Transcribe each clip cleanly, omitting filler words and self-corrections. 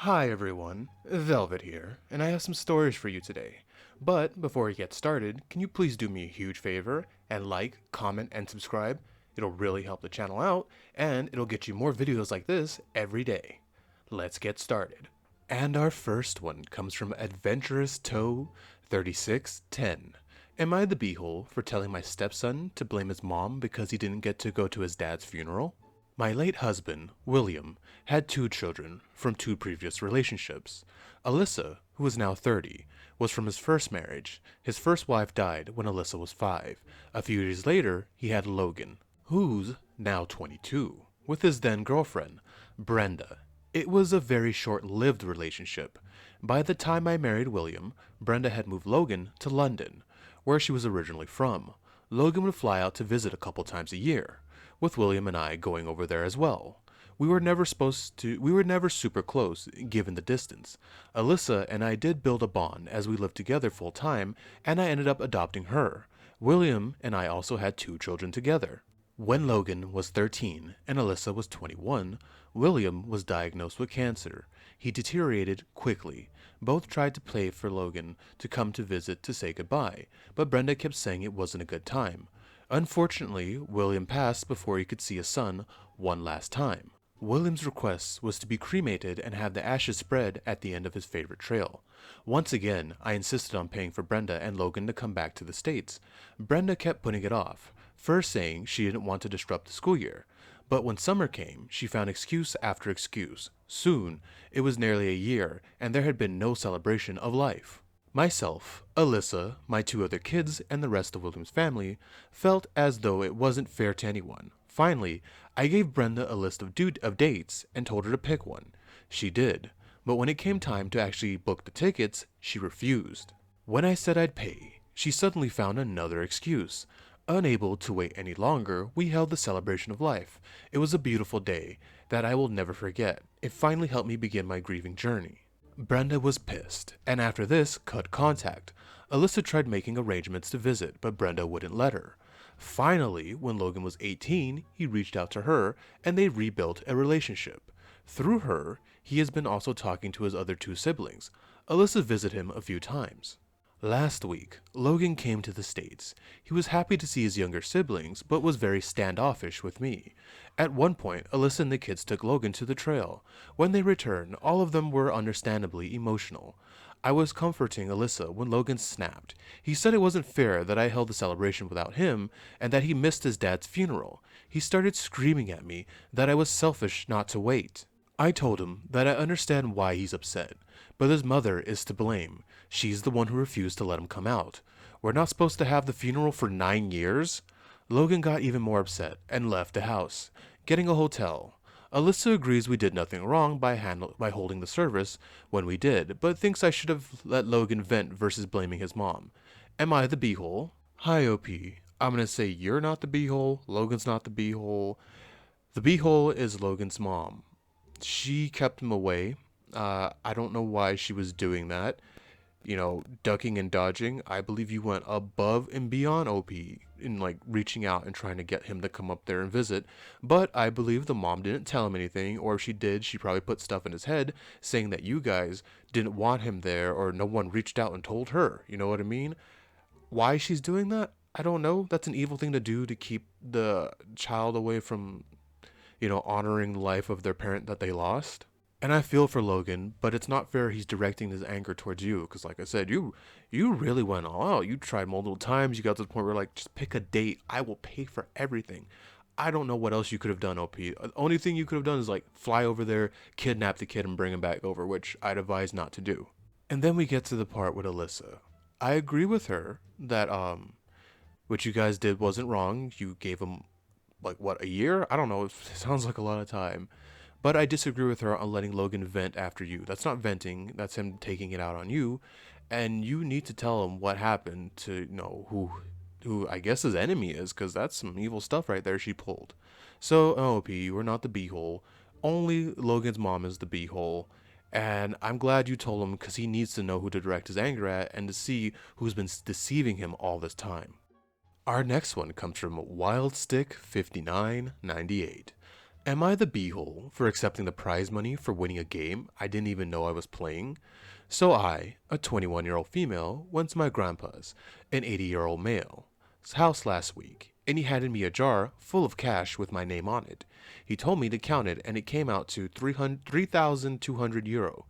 Hi everyone, Velvet here, and I have some stories for you today. But before we get started, can you please do me a huge favor and like, comment, and subscribe? It'll really help the channel out, and it'll get you more videos like this every day. Let's get started. And our first one comes from Adventurous Toe 3610. Am I the beehole for telling my stepson to blame his mom because he didn't get to go to his dad's funeral? My late husband, William, had two children from two previous relationships. Alyssa, who is now 30, was from his first marriage. His first wife died when Alyssa was 5. A few years later, he had Logan, who's now 22, with his then girlfriend, Brenda. It was a very short-lived relationship. By the time I married William, Brenda had moved Logan to London, where she was originally from. Logan would fly out to visit a couple times a year, with William and I going over there as well. We were never super close, given the distance. Alyssa and I did build a bond as we lived together full time, and I ended up adopting her. William and I also had two children together. When Logan was 13 and Alyssa was 21, William was diagnosed with cancer. He deteriorated quickly. Both tried to pay for Logan to come to visit to say goodbye, but Brenda kept saying it wasn't a good time. Unfortunately, William passed before he could see his son one last time. William's request was to be cremated and have the ashes spread at the end of his favorite trail. Once again, I insisted on paying for Brenda and Logan to come back to the States. Brenda kept putting it off, first saying she didn't want to disrupt the school year. But when summer came, she found excuse after excuse. Soon, it was nearly a year, and there had been no celebration of life. Myself, Alyssa, my two other kids, and the rest of William's family felt as though it wasn't fair to anyone. Finally, I gave Brenda a list of dates and told her to pick one. She did, but when it came time to actually book the tickets, she refused. When I said I'd pay, she suddenly found another excuse. Unable to wait any longer, we held the celebration of life. It was a beautiful day that I will never forget. It finally helped me begin my grieving journey. Brenda was pissed, and after this, cut contact. Alyssa tried making arrangements to visit, but Brenda wouldn't let her. Finally, when Logan was 18, he reached out to her, and they rebuilt a relationship. Through her, he has been also talking to his other two siblings. Alyssa visited him a few times. Last week, Logan came to the States. He was happy to see his younger siblings, but was very standoffish with me. At one point, Alyssa and the kids took Logan to the trail. When they returned, all of them were understandably emotional. I was comforting Alyssa when Logan snapped. He said it wasn't fair that I held the celebration without him, and that he missed his dad's funeral. He started screaming at me that I was selfish not to wait. I told him that I understand why he's upset, but his mother is to blame. She's the one who refused to let him come out. We're not supposed to have the funeral for 9 years? Logan got even more upset and left the house, getting a hotel. Alyssa agrees we did nothing wrong by holding the service when we did, but thinks I should have let Logan vent versus blaming his mom. Am I the beehole? Hi, OP. I'm gonna say you're not the beehole, Logan's not the beehole. The beehole is Logan's mom. She kept him away. I don't know why she was doing that. Ducking and dodging. I believe you went above and beyond OP in like reaching out and trying to get him to come up there and visit. But I believe the mom didn't tell him anything, or if she did, she probably put stuff in his head saying that you guys didn't want him there, or no one reached out and told her. You know what I mean? Why she's doing that? I don't know. That's an evil thing to do to keep the child away from honoring the life of their parent that they lost. And I feel for Logan, but it's not fair he's directing his anger towards you, because like I said, you really went all out. You tried multiple times. You got to the point where like, just pick a date. I will pay for everything. I don't know what else you could have done, OP. The only thing you could have done is like fly over there, kidnap the kid, and bring him back over, which I'd advise not to do. And then we get to the part with Alyssa. I agree with her that what you guys did wasn't wrong. You gave him like what, a year? I don't know. It sounds like a lot of time. But I disagree with her on letting Logan vent after you. That's not venting. That's him taking it out on you. And you need to tell him what happened to know who I guess his enemy is, because that's some evil stuff right there she pulled. So, OP, you are not the beehole. Only Logan's mom is the beehole. And I'm glad you told him, because he needs to know who to direct his anger at and to see who's been deceiving him all this time. Our next one comes from WildStick5998. Am I the beehole for accepting the prize money for winning a game I didn't even know I was playing? So I, a 21-year-old female, went to my grandpa's, an 80-year-old male's house last week, and he handed me a jar full of cash with my name on it. He told me to count it, and it came out to 3,200 euro.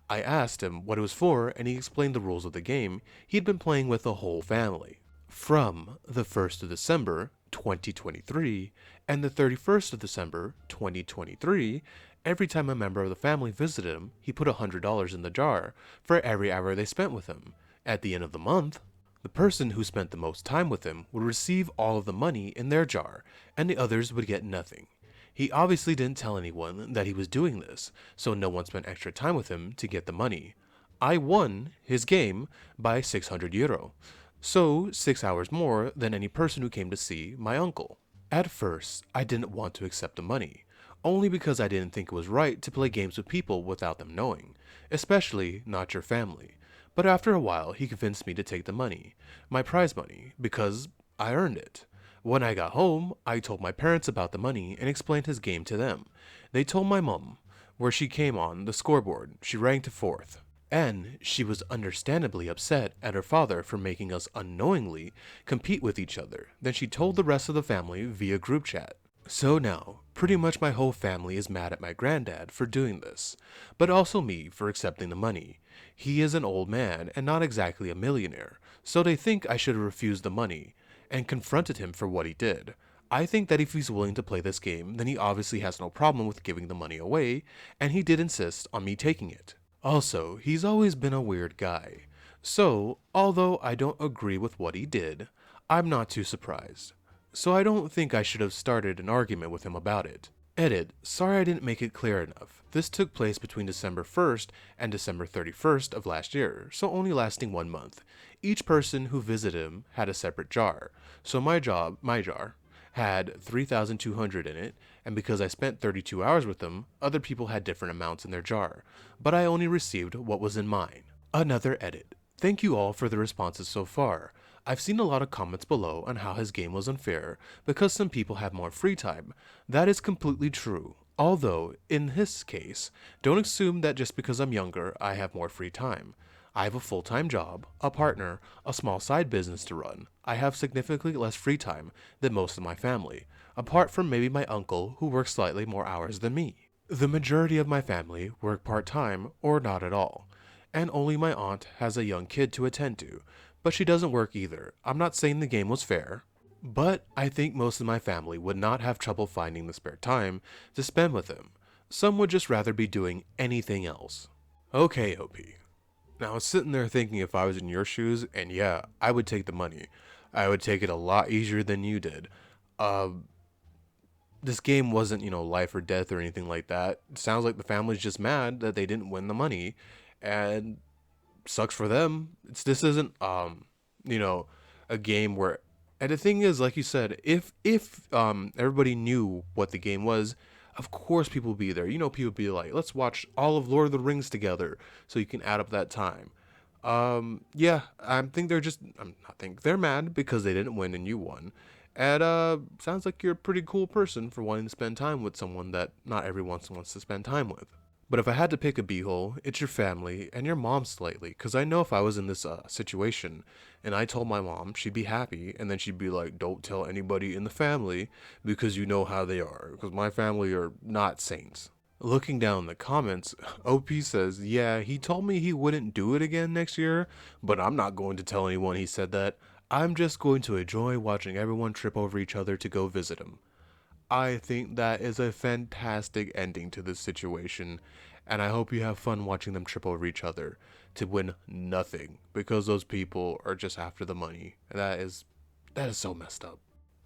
I asked him what it was for, and he explained the rules of the game he'd been playing with the whole family. From the 1st of December, 2023, and the 31st of December, 2023, every time a member of the family visited him, he put $100 in the jar for every hour they spent with him. At the end of the month, the person who spent the most time with him would receive all of the money in their jar, and the others would get nothing. He obviously didn't tell anyone that he was doing this, so no one spent extra time with him to get the money. I won his game by 600 euro, so 6 hours more than any person who came to see my uncle. At first, I didn't want to accept the money, only because I didn't think it was right to play games with people without them knowing, especially not your family. But after a while, he convinced me to take the money, my prize money, because I earned it. When I got home, I told my parents about the money and explained his game to them. They told my mom, where she came on the scoreboard, she ranked 4th. And she was understandably upset at her father for making us unknowingly compete with each other. Then she told the rest of the family via group chat. So now, pretty much my whole family is mad at my granddad for doing this, but also me for accepting the money. He is an old man and not exactly a millionaire, so they think I should have refused the money and confronted him for what he did. I think that if he's willing to play this game, then he obviously has no problem with giving the money away, and he did insist on me taking it. Also, he's always been a weird guy. So, although I don't agree with what he did, I'm not too surprised. So I don't think I should have started an argument with him about it. Edit, sorry I didn't make it clear enough. This took place between December 1st and December 31st of last year, so only lasting 1 month. Each person who visited him had a separate jar, so my jar, had 3,200 in it, and because I spent 32 hours with them, other people had different amounts in their jar, but I only received what was in mine. Another edit. Thank you all for the responses so far. I've seen a lot of comments below on how his game was unfair because some people have more free time. That is completely true. Although, in his case, don't assume that just because I'm younger, I have more free time. I have a full-time job, a partner, a small side business to run. I have significantly less free time than most of my family, apart from maybe my uncle who works slightly more hours than me. The majority of my family work part-time or not at all, and only my aunt has a young kid to attend to, but she doesn't work either. I'm not saying the game was fair, but I think most of my family would not have trouble finding the spare time to spend with him. Some would just rather be doing anything else. Okay, OP. Now I was sitting there thinking if I was in your shoes, and yeah, I would take the money. I would take it a lot easier than you did. This game wasn't, life or death or anything like that. It sounds like the family's just mad that they didn't win the money, and sucks for them. This isn't a game where, and the thing is, like you said, if everybody knew what the game was, of course people would be there. People would be like, let's watch all of Lord of the Rings together so you can add up that time. Yeah, they're mad because they didn't win and you won. And sounds like you're a pretty cool person for wanting to spend time with someone that not everyone wants to spend time with. But if I had to pick a beehole, it's your family and your mom slightly, because I know if I was in this situation and I told my mom, she'd be happy, and then she'd be like, don't tell anybody in the family because you know how they are, because my family are not saints. Looking down the comments, OP says, yeah, he told me he wouldn't do it again next year, but I'm not going to tell anyone he said that. I'm just going to enjoy watching everyone trip over each other to go visit him. I think that is a fantastic ending to this situation, and I hope you have fun watching them trip over each other to win nothing, because those people are just after the money. That is so messed up.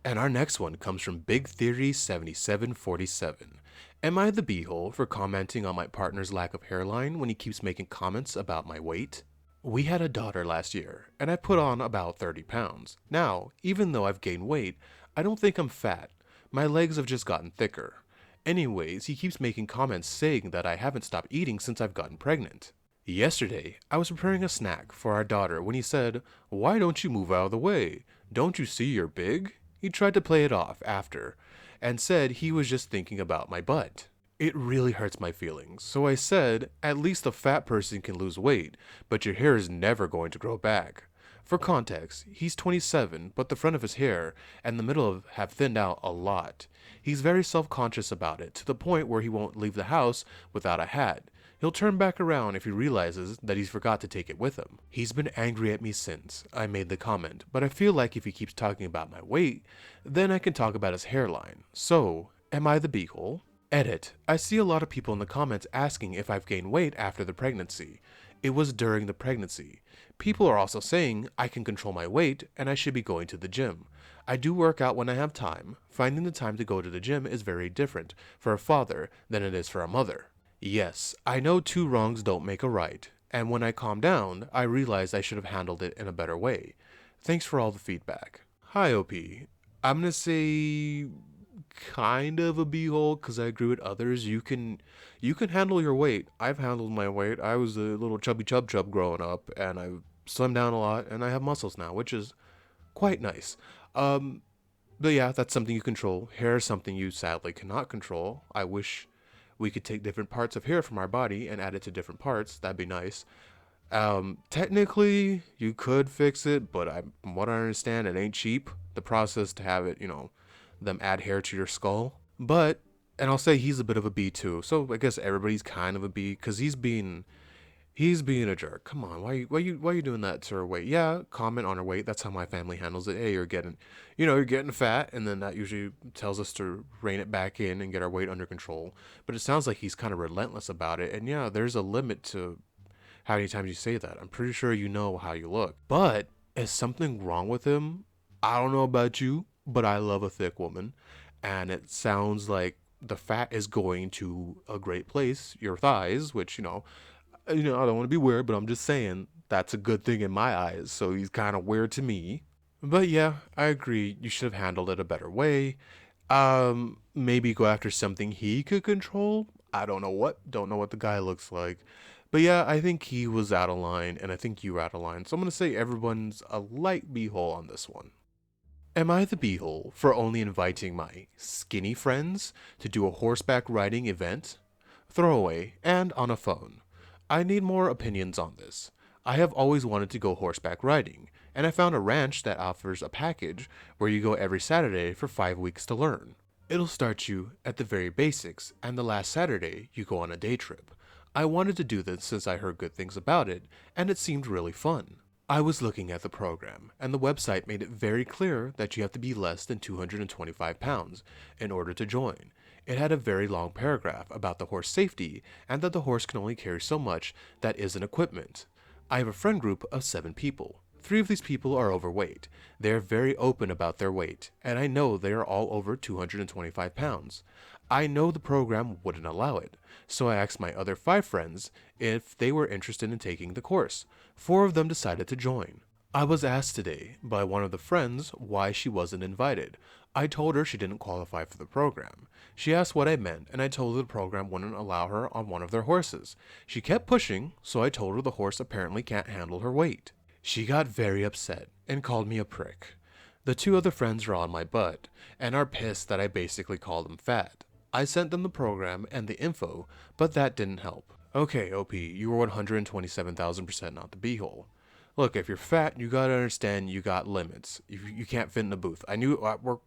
And our next one comes from Big Theory 7747. Am I the beehole for commenting on my partner's lack of hairline when he keeps making comments about my weight? We had a daughter last year, and I put on about 30 pounds. Now, even though I've gained weight, I don't think I'm fat. My legs have just gotten thicker. Anyways, he keeps making comments saying that I haven't stopped eating since I've gotten pregnant. Yesterday, I was preparing a snack for our daughter when he said, "Why don't you move out of the way? Don't you see you're big?" He tried to play it off after, and said he was just thinking about my butt. It really hurts my feelings, so I said, at least a fat person can lose weight, but your hair is never going to grow back. For context, he's 27, but the front of his hair and the middle have thinned out a lot. He's very self-conscious about it, to the point where he won't leave the house without a hat. He'll turn back around if he realizes that he's forgot to take it with him. He's been angry at me since I made the comment, but I feel like if he keeps talking about my weight, then I can talk about his hairline. So, am I the beehole? Edit. I see a lot of people in the comments asking if I've gained weight after the pregnancy. It was during the pregnancy. People are also saying I can control my weight and I should be going to the gym. I do work out when I have time. Finding the time to go to the gym is very different for a father than it is for a mother. Yes, I know two wrongs don't make a right, and when I calmed down, I realized I should have handled it in a better way. Thanks for all the feedback. Hi OP. I'm gonna say kind of a beehole because I agree with others. You can handle your weight. I've handled my weight. I was a little chubby chub growing up, and I've slimmed down a lot, and I have muscles now, which is quite nice. Um, but yeah, that's something you control. Hair is something you sadly cannot control. I wish we could take different parts of hair from our body and add it to different parts. That'd be nice. Technically, you could fix it, but from what I understand, it ain't cheap. The process to have it, them add hair to your skull. But, and I'll say he's a bit of a B too. So I guess everybody's kind of a B because he's being a jerk. Come on, why you doing that to her weight? Yeah, comment on her weight. That's how my family handles it. Hey, you're getting fat, and then that usually tells us to rein it back in and get our weight under control. But it sounds like he's kind of relentless about it. And yeah, there's a limit to how many times you say that. I'm pretty sure you know how you look. But is something wrong with him? I don't know about you, but I love a thick woman, and it sounds like the fat is going to a great place, your thighs, which I don't want to be weird, but I'm just saying that's a good thing in my eyes. So he's kind of weird to me. But yeah, I agree. You should have handled it a better way. Maybe go after something he could control. I don't know what. Don't know what the guy looks like. But yeah, I think he was out of line, and I think you were out of line. So I'm gonna say everyone's a light beehole on this one. Am I the beehole for only inviting my skinny friends to do a horseback riding event? Throwaway and on a phone. I need more opinions on this. I have always wanted to go horseback riding, and I found a ranch that offers a package where you go every Saturday for 5 weeks to learn. It'll start you at the very basics, and the last Saturday you go on a day trip. I wanted to do this since I heard good things about it, and it seemed really fun. I was looking at the program, and the website made it very clear that you have to be less than 225 pounds in order to join. It had a very long paragraph about the horse safety and that the horse can only carry so much that isn't equipment. I have a friend group of 7 people. 3 of these people are overweight. They are very open about their weight, and I know they are all over 225 pounds. I know the program wouldn't allow it, so I asked my other 5 friends if they were interested in taking the course. 4 of them decided to join. I was asked today by one of the friends why she wasn't invited. I told her she didn't qualify for the program. She asked what I meant, and I told her the program wouldn't allow her on one of their horses. She kept pushing, so I told her the horse apparently can't handle her weight. She got very upset and called me a prick. The 2 other friends are on my butt and are pissed that I basically called them fat. I sent them the program and the info, but that didn't help. Okay, OP, you were 127,000% not the beehole. Look, if you're fat, you gotta understand you got limits. You can't fit in a booth. I knew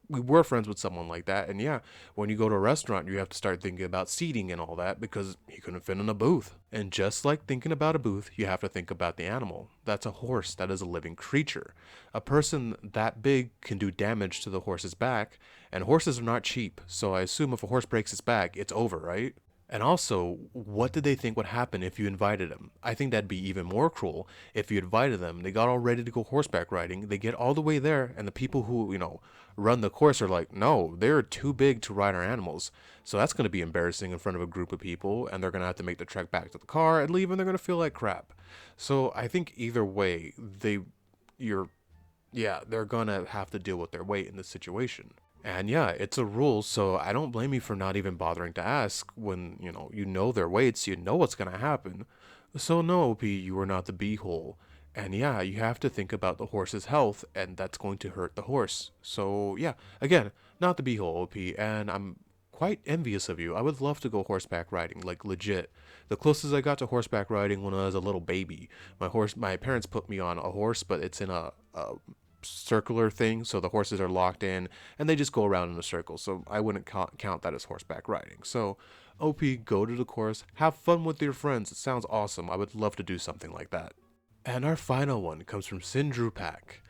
we were friends with someone like that, and yeah, when you go to a restaurant, you have to start thinking about seating and all that because he couldn't fit in a booth. And just like thinking about a booth, you have to think about the animal. That's a horse. That is a living creature. A person that big can do damage to the horse's back, and horses are not cheap. So I assume if a horse breaks its back, it's over, right? And also, what did they think would happen if you invited them? I think that'd be even more cruel if you invited them. They got all ready to go horseback riding. They get all the way there, and the people who, run the course are like, no, they're too big to ride our animals. So that's going to be embarrassing in front of a group of people, and they're going to have to make the trek back to the car and leave, and they're going to feel like crap. So I think either way, they're going to have to deal with their weight in this situation. And yeah, it's a rule, so I don't blame you for not even bothering to ask when, you know their weights, you know what's gonna happen. So no, OP, you are not the beehole. And yeah, you have to think about the horse's health, and that's going to hurt the horse. So yeah, again, not the beehole OP, and I'm quite envious of you. I would love to go horseback riding, like legit. The closest I got to horseback riding when I was a little baby. My parents put me on a horse, but it's in a circular thing, so the horses are locked in and they just go around in a circle. So I wouldn't count that as horseback riding. So OP, go to the course, have fun with your friends. It sounds awesome. I would love to do something like that. And our final one comes from Sindru Pak.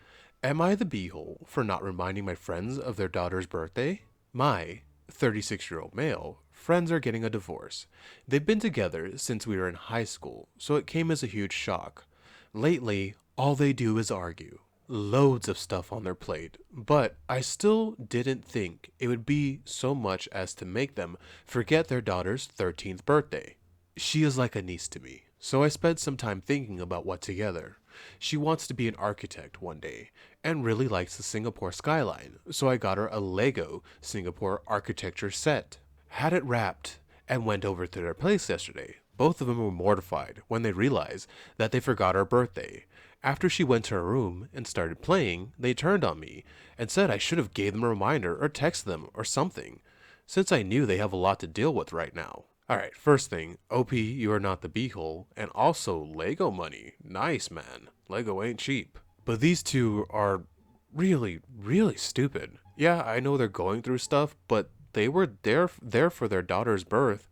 Am I the beehole for not reminding my friends of their daughter's birthday? My 36-year-old male friends are getting a divorce. They've been together since we were in high school, so it came as a huge shock. Lately, all they do is argue. Loads of stuff on their plate, but I still didn't think it would be so much as to make them forget their daughter's 13th birthday. She is like a niece to me, so I spent some time thinking about what to get her. She wants to be an architect one day and really likes the Singapore skyline, so I got her a Lego Singapore architecture set. Had it wrapped and went over to their place yesterday. Both of them were mortified when they realized that they forgot her birthday. After she went to her room and started playing, they turned on me and said I should have gave them a reminder or texted them or something, since I knew they have a lot to deal with right now. Alright, first thing, OP, you are not the beehole, and also Lego money. Nice, man. Lego ain't cheap. But these two are really, really stupid. Yeah, I know they're going through stuff, but they were there for their daughter's birth.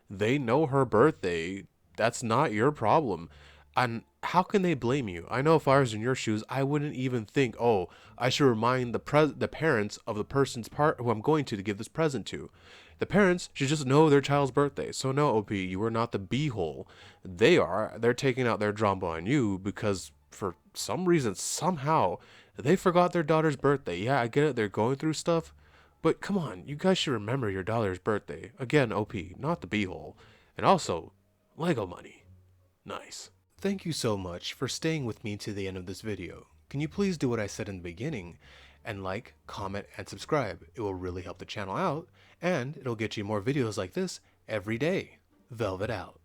They know her birthday. That's not your problem. And how can they blame you? I know if I was in your shoes, I wouldn't even think, oh, I should remind the parents of the person's part who I'm going to give this present to. The parents should just know their child's birthday. So no, OP, you are not the beehole. They are. They're taking out their drama on you because for some reason, somehow, they forgot their daughter's birthday. Yeah, I get it. They're going through stuff. But come on, you guys should remember your daughter's birthday. Again, OP, not the beehole. And also, Lego money. Nice. Thank you so much for staying with me to the end of this video. Can you please do what I said in the beginning and like, comment, and subscribe? It will really help the channel out, and it'll get you more videos like this every day. Velvet out.